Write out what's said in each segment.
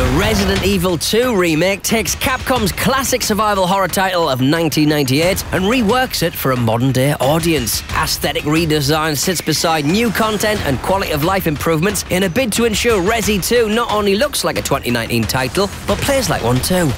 The Resident Evil 2 remake takes Capcom's classic survival horror title of 1998 and reworks it for a modern-day audience. Aesthetic redesign sits beside new content and quality-of-life improvements in a bid to ensure Resi 2 not only looks like a 2019 title, but plays like one too.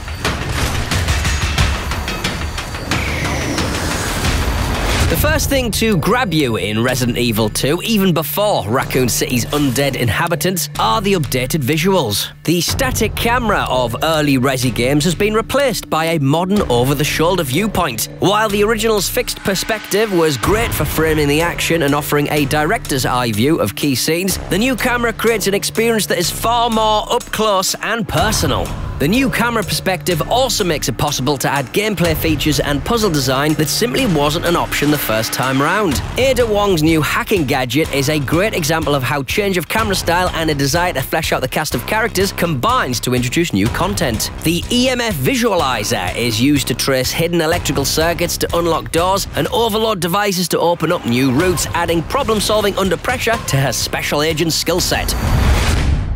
The first thing to grab you in Resident Evil 2, even before Raccoon City's undead inhabitants, are the updated visuals. The static camera of early Resi games has been replaced by a modern over-the-shoulder viewpoint. While the original's fixed perspective was great for framing the action and offering a director's eye view of key scenes, the new camera creates an experience that is far more up-close and personal. The new camera perspective also makes it possible to add gameplay features and puzzle design that simply wasn't an option the first time round. Ada Wong's new hacking gadget is a great example of how change of camera style and a desire to flesh out the cast of characters combines to introduce new content. The Emf Visualizer is used to trace hidden electrical circuits to unlock doors and overload devices to open up new routes, adding problem-solving under pressure to her special agent skill set.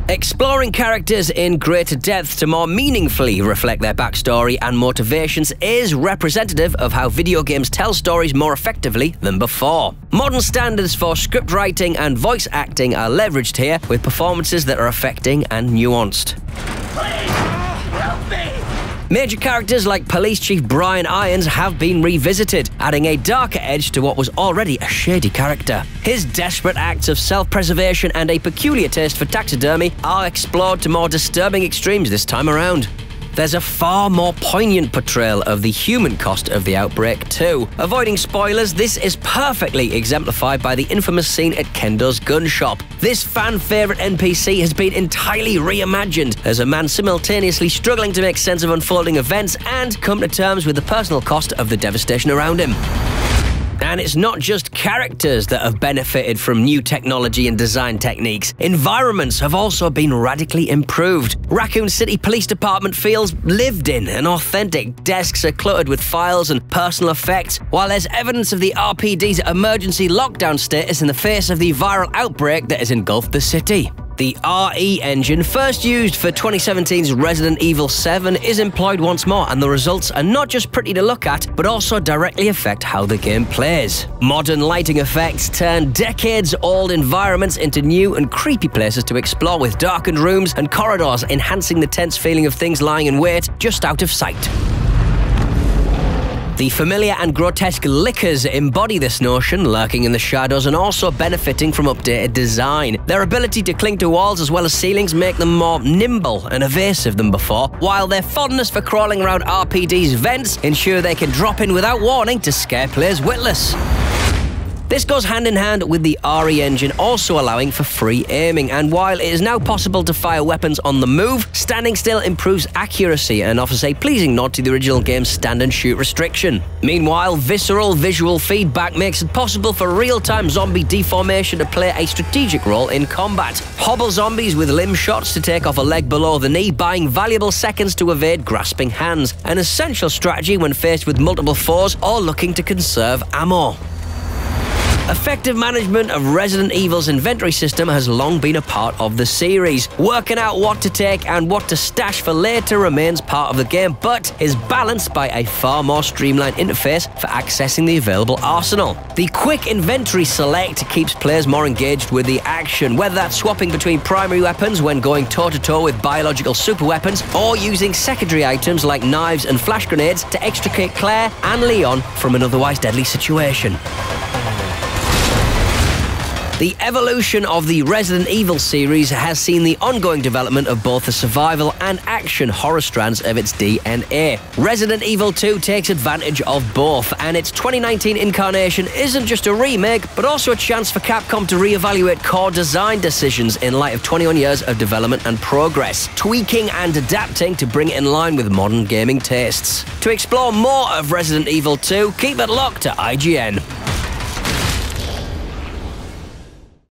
Exploring characters in greater depth to more meaningfully reflect their backstory and motivations is representative of how video games tell stories more effectively than before. Modern standards for script writing and voice acting are leveraged here, with performances that are affecting and nuanced. Please, help me! Major characters like Police Chief Brian Irons have been revisited, adding a darker edge to what was already a shady character. His desperate acts of self-preservation and a peculiar taste for taxidermy are explored to more disturbing extremes this time around. There's a far more poignant portrayal of the human cost of the outbreak too. Avoiding spoilers, this is perfectly exemplified by the infamous scene at Kendo's gun shop. This fan-favourite NPC has been entirely reimagined as a man simultaneously struggling to make sense of unfolding events and come to terms with the personal cost of the devastation around him. And it's not just characters that have benefited from new technology and design techniques. Environments have also been radically improved. Raccoon City Police Department feels lived in and authentic. Desks are cluttered with files and personal effects, while there's evidence of the RPD's emergency lockdown status in the face of the viral outbreak that has engulfed the city. The RE engine, first used for 2017's Resident Evil 7, is employed once more, and the results are not just pretty to look at, but also directly affect how the game plays. Modern lighting effects turn decades-old environments into new and creepy places to explore, with darkened rooms and corridors enhancing the tense feeling of things lying in wait just out of sight. The familiar and grotesque lickers embody this notion, lurking in the shadows and also benefiting from updated design. Their ability to cling to walls as well as ceilings make them more nimble and evasive than before, while their fondness for crawling around RPD's vents ensure they can drop in without warning to scare players witless. This goes hand in hand with the RE engine also allowing for free aiming, and while it is now possible to fire weapons on the move, standing still improves accuracy and offers a pleasing nod to the original game's stand and shoot restriction. Meanwhile, visceral visual feedback makes it possible for real-time zombie deformation to play a strategic role in combat. Hobble zombies with limb shots to take off a leg below the knee, buying valuable seconds to evade grasping hands, an essential strategy when faced with multiple foes or looking to conserve ammo. Effective management of Resident Evil's inventory system has long been a part of the series. Working out what to take and what to stash for later remains part of the game, but is balanced by a far more streamlined interface for accessing the available arsenal. The quick inventory select keeps players more engaged with the action, whether that's swapping between primary weapons when going toe-to-toe with biological super weapons, or using secondary items like knives and flash grenades to extricate Claire and Leon from an otherwise deadly situation. The evolution of the Resident Evil series has seen the ongoing development of both the survival and action horror strands of its DNA. Resident Evil 2 takes advantage of both, and its 2019 incarnation isn't just a remake, but also a chance for Capcom to reevaluate core design decisions in light of 21 years of development and progress, tweaking and adapting to bring it in line with modern gaming tastes. To explore more of Resident Evil 2, keep it locked to IGN.